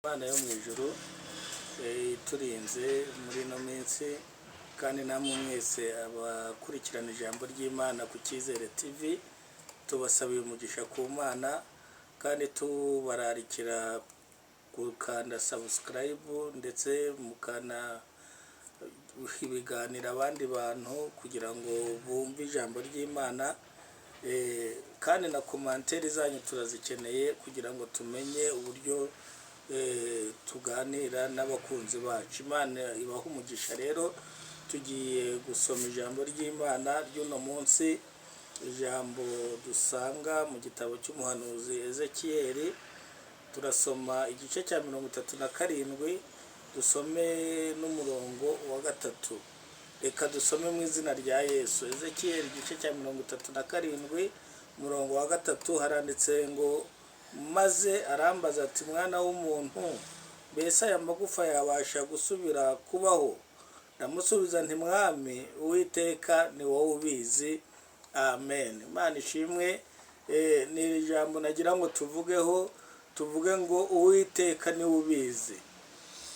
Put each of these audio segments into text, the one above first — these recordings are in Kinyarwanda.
Imana yo mu ijuru turinze muri ino minsi kandi namwe mwese abakurikirana ijambo ry'Imana ku Cyizere TV tubasabiye umugisha ku Mana kandi tubararikira gukanda subscribe ndetse mukana ibiganira abandi bantu kugira ngo bumve ijambo ry'Imana kandi na commentaire zanyu turazikeneye kugira ngo tumenye uburyo tuganira n'abakunzi bacu. Imana ibaha umugisha. Rero tugiye gusoma ijambo ry'Imana ry'uno munsi, ijambo dusanga mu gitabo cy'umuhanuzi Ezekiyeli. Turasoma igice cya 37 dusome n'umurongo wa 3. Reka dusome mu izina rya Yesu. Ezekiyeli igice cya 37 umurongo wa 3 haranditse ngo maze arambaza ati mwana w'umuntu, mbese aya magufa yabasha gusubira kubaho? Ndamusubiza nti mwami Uwiteka ni wowe ubizi. Amen. Imana ishimwe. Ni ijambo nagira ngo tuvuge ngo Uwiteka ni ubizi.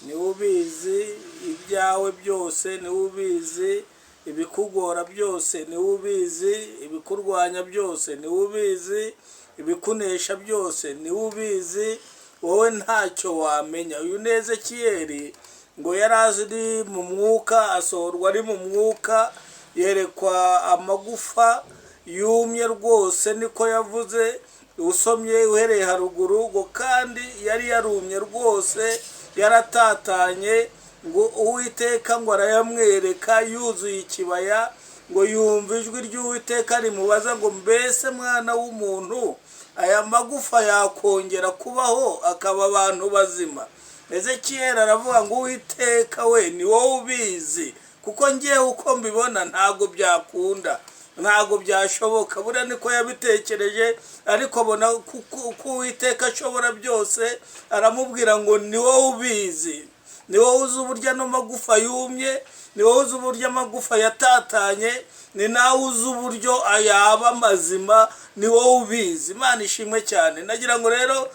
Ni ubizi ibyawe byose, ni ubizi ibikugora byose, ni ubizi ibikurwanya byose, ni ubizi ibikunesha byose, ni ubizi. Wowe ntacyo wamenya. Uyu Ezekiyeli ngo yari mu mwuka, asohorwa ari mu mwuka, yerekwa amagufa yumye rwose, niko yavuze. Usomye uhereye haruguru ngo kandi yari yarumye rwose, yaratatanye, ngo Uwiteka ngo arayamwereka yuzuye ikibaya, ngo yumva ijwi ry'Uwiteka rimubaza ngo mbese mwana w'umuntu, aya magufa yakongera kubaho akaba abantu bazima? Ezekiyeli aravuga ngo Uwiteka we ni wowe ubizi, kuko ngiye uko mbibona ntago byakunda, ntago byashoboka. Buriya niko yabitekereje, ariko abona ko Uwiteka ashobora byose. Aramubwira ngo ni wowe ubizi, ni wowe uzi uburyo ano magufa yumye, ni wowe uzi uburyo amagufa yatatanye, ni nawe uzi uburyo ayaba mazima, ni wowe ubizi. Imana ishimwe cyane. Nagira ngo rero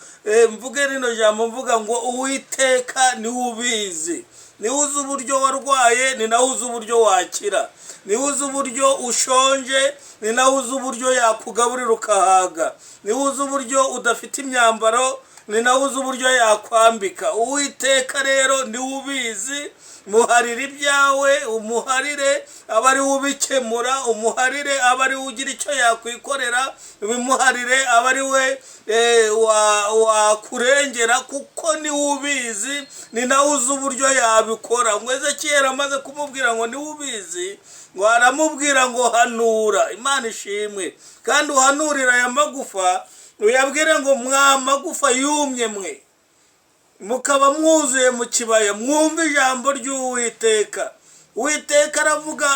mvuge rino jambo mvuga ngo Uwiteka ni ubizi. Ni uzi uburyo warwaye, ni nawe uzi uburyo wakira. Ni uzi uburyo ushonje, ni nawe uzi uburyo yakugaburira ukahaga. Ni uzi uburyo udafite imyambaro, ni nawe uzi uburyo yakwambika. Uwiteka rero ni ubizi. Muharire ibyawe, umuharire aba ari ubikemura, umuharire aba ari ugira icyo yakwikorera, bimuharire aba ari we wakurengera, kuko ni ubizi, ni nawe uzi uburyo yabikora. Ngo Ezekiyeli amaze kumubwira ngo ni ubizi, ngo aramubwira ngo hanura. Imana ishimwe. Kandi uhanurira aya magufa, uyabwire ngo mwa magufa yumye mwe, mukaba mwuzuye mu kibaya, mwumve ijambo ry'Uwiteka. Uwiteka aravuga,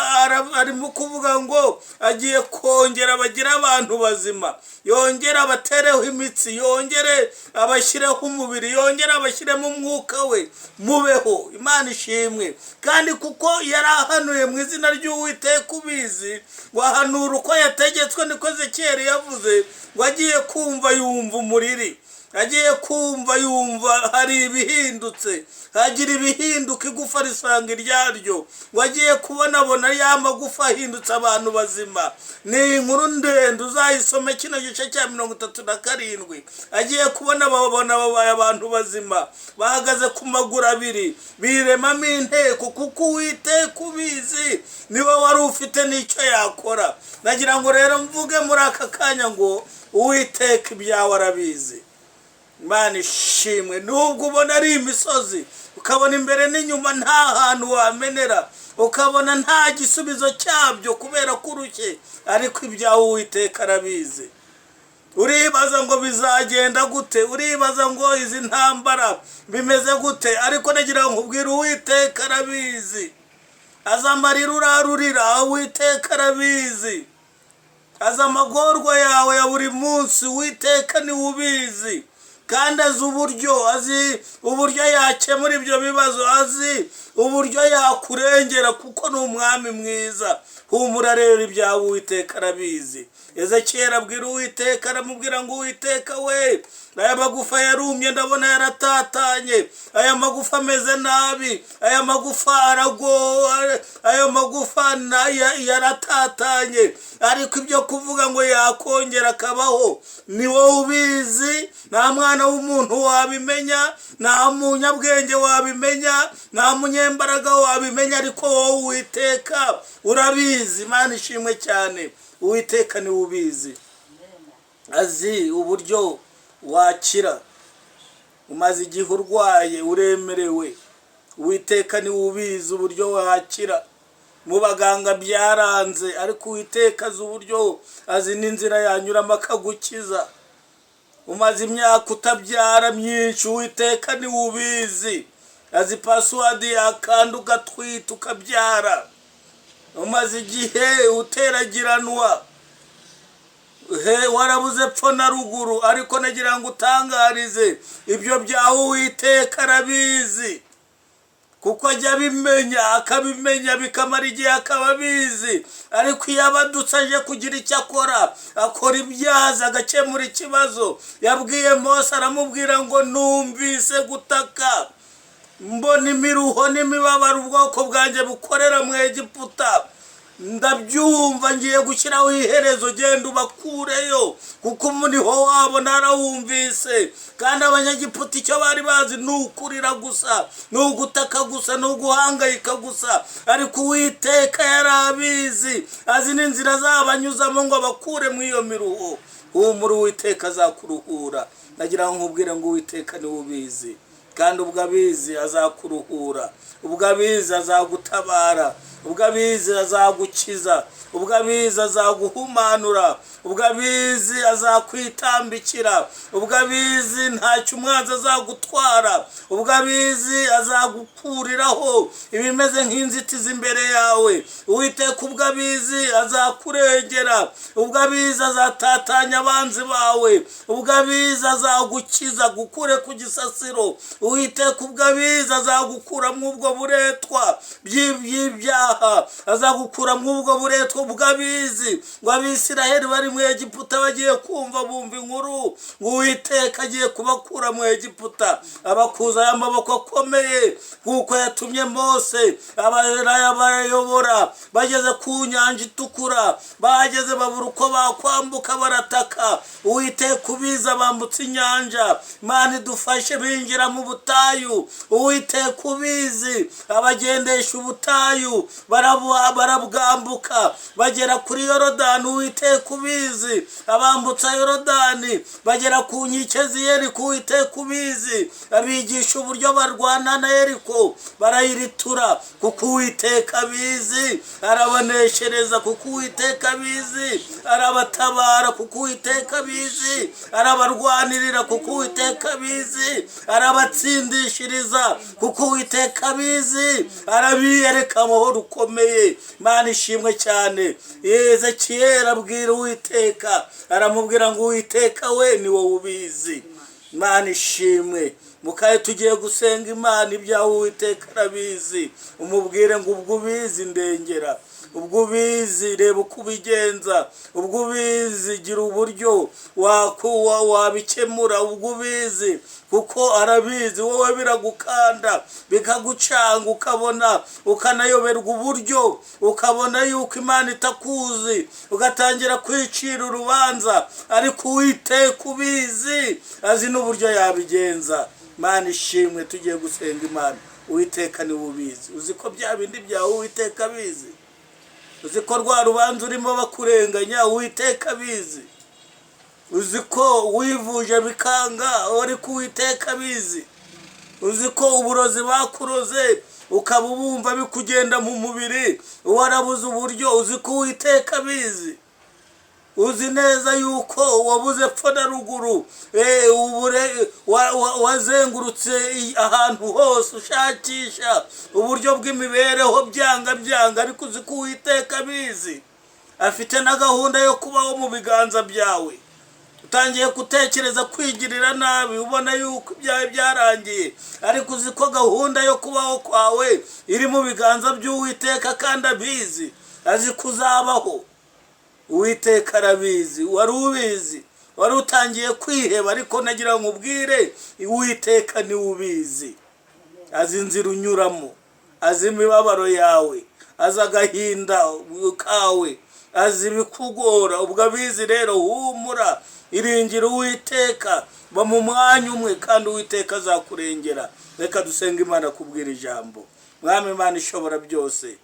arimo kuvuga ngo agiye kongera bagira abantu bazima, yongera abatereho imitsi, yongere abashyireho umubiri, yongera abashyiremo umwuka we, mubeho. Imana ishimwe. kandi kuko yari ahanuye mu izina ry'Uwiteka ubizi, ngo ahanura uko yategetswe, niko Ezekiyeli yavuze, ngo agiye kumva yumva umuriri, agiye kumva yumva hari ibihindutse, hagira ibihinduka, igufa risanga iryaryo. ngo agiye kubonabona ya magufa ahindutse abantu bazima. Ni inkuru ndende, uzayisome kino gice cya 37. agiye babona babaye abantu bazima, bahagaze ku maguru abiri, biremamo inteko, kuko Uwiteka ubizi niwe wari ufite n'icyo yakora. Nagira ngo rero mvuge muri aka kanya ngo Uwiteka ibyawe arabizi. Imana ishimwe. Nubwo ubona ari imisozi, ukabona imbere n'inyuma nta hantu wamenera, ukabona nta gisubizo cyabyo kubera ko urushye, ariko ibyawe Uwiteka arabizi. Uribaza ngo bizagenda gute, uribaza ngo izi ntambara bimeze gute, ariko nagira ngo nkubwire Uwiteka arabizi. aza amarira urarurira, Uwiteka arabizi. aza amagorwa yawe ya buri munsi, Uwiteka ni ubizi. kandi azi uburyo yakemura ibyo bibazo, azi uburyo yakurengera, kuko ni umwami mwiza. Humura rero ibyawe Uwiteka arabizi. Ezekiyeli abwira Uwiteka, aramubwira ngo Uwiteka we, aya magufa yarumye ndabona yaratatanye, aya magufa ameze nabi, aya magufa aragoye, aya magufa yaratatanye, ariko ibyo kuvuga ngo yakongera akabaho ni wowe ubizi, nta mwana w'umuntu wabimenya, nta munyabwenge wabimenya, nta munyembaraga wabimenya, ariko wowe Uwiteka urabizi. Imana ishimwe cyane. Uwiteka ni ubizi, azi uburyo wakira. Umaze igihe urwaye uremerewe, Uwiteka ni ubizi uburyo wakira. Mu baganga byaranze, ariko Uwiteka azi uburyo, azi n'inzira yanyuramo akagukiza. Umaze imyaka utabyara myinshi, Uwiteka ni ubizi, azi password yakanda ugatwita ukabyara. Umaze igihe uteragiranwa, warabuze epfo na ruguru, ariko nagira ngo utangarize ibyo byawe Uwiteka arabizi, kuko ajya abimenya, akabimenya bikamara igihe akaba abizi. Ariko iyo abadutse aje kugira icyo akora, akora ibyaha agakemura ikibazo. Yabwiye Mose, aramubwira ngo numvise gutaka, mbona imiruho n'imibabaro ubwoko bwanjye bukorera mu Egiputa, ndabyumva, ngiye gushyiraho iherezo, genda ubakureyo, kuko niho wabo narawumvise. Kandi abanyagiputa icyo bari bazi ni ukurira gusa, ni ugutaka gusa, ni uguhangayika gusa, ariko Uwiteka yarabizi, azi n'inzira zabanyuzamo ngo abakure mu iyo miruho. Humura, Uwiteka azakuruhura. Nagira ngo nkubwire ngo Uwiteka ni ubizi, kandi ubwo abizi azakuruhura, ubwo abizi azagutabara, ubwo abizi azagukiza, ubwo abizi azaguhumanura, ubwo abizi azakwitambikira, ubwo abizi ntacyo umwanzi azagutwara, ubwo abizi azagukuriraho ibimeze nk'inzitizi imbere yawe. Uwiteka ubwo abizi azakurengera, ubwo abizi azatatanya abanzi bawe, ubwo abizi azagukiza gukure ku gisasiro. Uwiteka ubwo abizi azagukura mu ubwo buretwa by'ibyaha, azagukura mu ubwo buretwa bw'abizi. Ngo Abisiraheli bari mu Egiputa bagiye kumva, bumva inkuru ngo Uwiteka agiye kubakura mu Egiputa, abakuza amaboko akomeye, kuko yatumye Mose abayobora. Bageze ku nyanja itukura, bageze babura uko bakwambuka, barataka. Uwiteka ubizi abambutse inyanja. Imana idufashe, binjira mu butayu. Uwiteka ubizi abagendesha ubutayu, barabwambuka bagera kuri Yorodani. Uwiteka ubizi abambutsa Yorodani bagera ku nkike z'i Yeriko. Uwiteka ubizi abigisha uburyo barwana na Yeriko, barayiritura, kuko Uwiteka abizi. Arabaneshereza, kuko Uwiteka abizi. Arabatabara, kuko Uwiteka abizi. Arabarwanirira, kuko Uwiteka abizi. Arabatsindishiriza, kuko Uwiteka abizi. Arabiyereka amahoro ukomeye. Imana ishimwe cyane. Ezekiyeli abwira Uwiteka, aramubwira ngo Uwiteka we ni wowe ubizi. Imana ishimwe. Mukaye tugiye gusenga Imana, ibyawe Uwiteka arabizi. Umubwire ngo ubwo ubizi ndengera, ubwo ubizi reba uko ubigenza, ubwo ubizi gira uburyo wabikemura, ubwo ubizi, kuko arabizi. Wowe biragukanda bikagucanga, ukabona ukanayoberwa uburyo, ukabona yuko Imana itakuzi, ugatangira kwicira urubanza, ariko Uwiteka ubizi, azi n'uburyo yabigenza. Imana ishimwe. Tugiye gusenga Imana. Uwiteka ni ubizi. Uzi ko bya bindi byawe Uwiteka abizi, uzi ko rwa rubanza urimo bakurenganya Uwiteka abizi, uzi ko wivuje bikanga ariko Uwiteka abizi, uzi ko uburozi bakuroze ukaba ubumva bikugenda mu mubiri, warabuze uburyo, uzi ko Uwiteka abizi. Uzi neza yuko wabuze epfo na ruguru, wazengurutse ahantu hose ushakisha uburyo bw'imibereho byanga, ariko uzi ko Uwiteka abizi. Afite na gahunda yo kubaho mu biganza byawe. Utangiye gutekereza kwigirira nabi, ubona yuko ibyawe byarangiye, ariko uzi ko gahunda yo kubaho kwawe iri mu biganza by'Uwiteka, kandi abizi, azi kuzabaho. Uwiteka arabizi. Wari ubizi, wari utangiye kwiheba, ariko nagira ngo ubwire Uwiteka niwe ubizi. Azi inzira unyuramo, azi imibabaro yawe, azi agahinda kawe, azi ibikugora. Ubwo abizi rero, humura, iringira Uwiteka, ba mu mwanya umwe kandi Uwiteka azakurengera. Reka dusenga Imana kubwira ijambo. Mwami Imana ishobora byose,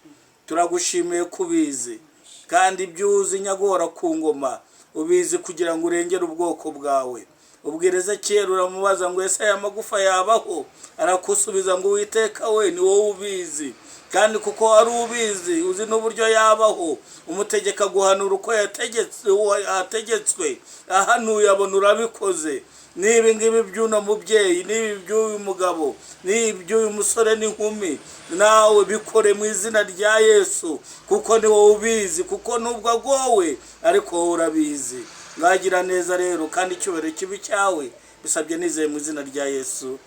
turagushimiye kubizi, kandi ibyo uzi nyagora ku ngoma ubizi kugira ngo urengere ubwoko bwawe. Ubwiriza kera uramubaza ngo ese aya magufa yabaho, arakusubiza ngo Uwiteka we ni wowe ubizi. Kandi kuko wari ubizi, uzi n'uburyo yabaho, umutegeka guhanura uko yategetswe, ahanuye abona urabikoze. Nibi ngibi by'uno mubyeyi, nibi by'uyu mugabo, nibi by'uyu musore n'inkumi, nawe bikore mu izina rya Yesu, kuko ni wowe ubizi, kuko nubwo agowe ariko wowe urabizi. Mwagira neza rero, kandi icyubahiro kibi cyawe bisabye nizeye mu izina rya Yesu,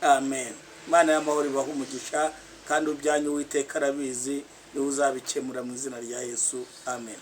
amen. Imana y'amahoro ibahe umugisha, kandi ubyanyu Uwiteka arabizi, niwe uzabikemura mu izina rya Yesu, amen.